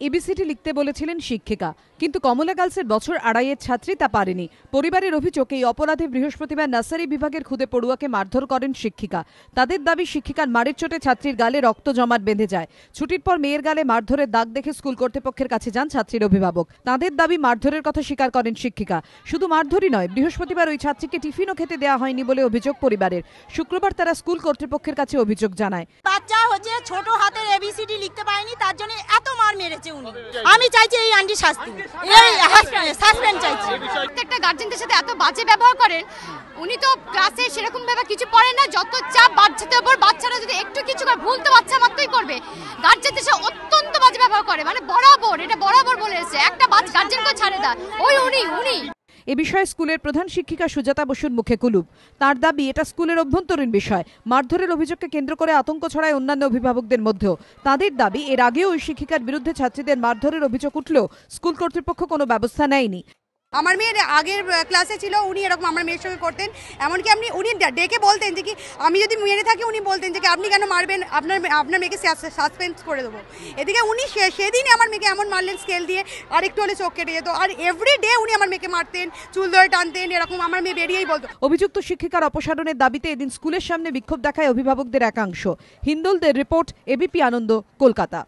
ABCD লিখতে বলেছিলেন শিক্ষিকা, কিন্তু কমলা গার্লসের বছর আড়াইয়ের ছাত্রী তা পারেনি। পরিবারের অভিযোগ, এই অপরাধে বৃহস্পতিবার নার্সারি বিভাগের খুদে পড়ুয়াকে মারধর করেন শিক্ষিকা। তাদের দাবি, শিক্ষিকার মারের চোটে ছাত্রীর গালে রক্ত জমাট বেঁধে যায়। ছুটির পর মেয়ের গালে মারধরের দাগ দেখে স্কুল কর্তৃপক্ষের কাছে যান ছাত্রীর অভিভাবক। তাদের দাবি, মারধরের কথা স্বীকার করেন শিক্ষিকা। শুধু মারধরই নয়, বৃহস্পতিবার ওই ছাত্রীকে টিফিনও খেতে দেওয়া হয়নি বলে অভিযোগ পরিবারের। শুক্রবার তারা স্কুল কর্তৃপক্ষের কাছে অভিযোগ জানায়। বাচ্চা হচ্ছে ছোট হাতের এবিসিডি লিখতে পারেনি, তার জন্য এত মার মেরেছে উনি। আমি চাইছি এই আন্টি শাস্তি, এই সাসপেন্ড চাইছি। প্রত্যেকটা গার্জেনদের সাথে এত বাজে ব্যবহার করেন। উনি তো ক্লাসে সেরকম ভাবে কিছু পড়েন না, যত চাপ বাচ্চাদের উপর। বাচ্চারা যদি একটু কিছু করে ভুল তো বাচ্চা মাত্রই করবে। গার্জেনদের সাথে অত্যন্ত বাজে ব্যবহার করে, মানে বরাবর, এটা বরাবর বলে এসেছে। একটা গার্জেনকে ছাড়ে দেয় ওই উনি। এ বিষয়ে স্কুলের প্রধান শিক্ষিকা সুজাতা বসুর মুখে কুলুপ। তার দাবি, এটা স্কুলের অভ্যন্তরীণ বিষয়। মারধরের অভিযোগকে কেন্দ্র করে আতঙ্ক ছড়ায় অন্যান্য অভিভাবকদের মধ্যেও। তাদের দাবি, এর আগেও ওই শিক্ষিকার বিরুদ্ধে ছাত্রীদের মারধরের অভিযোগ উঠলেও স্কুল কর্তৃপক্ষ কোনো ব্যবস্থা নেয়নি। আমার মেয়ের আগের ক্লাসে ছিল, উনি এরকম আমার মেয়ের সঙ্গে করতেন। এমনকি উনি ডেকে বলতেন যে কি, আমি যদি মেরে থাকি উনি বলতেন যে কি, আপনি কেন মারবেন, আপনার মেয়েকে সাসপেন্ড করে দেবো। এদিকে উনি সেদিনই আমার মেয়েকে এমন মারলেন স্কেল দিয়ে, আর একটু হলে চোখ কেটে যেত। আর এভরিডে উনি আমার মেয়েকে মারতেন, চুল ধরে টানতেন, এরকম আমার মেয়ে বেরিয়েই বলতো। অভিযুক্ত শিক্ষিকার অপসারণের দাবিতে এদিন স্কুলের সামনে বিক্ষোভ দেখায় অভিভাবকদের একাংশ। হিন্দোলদের রিপোর্ট, এবিপি আনন্দ, কলকাতা।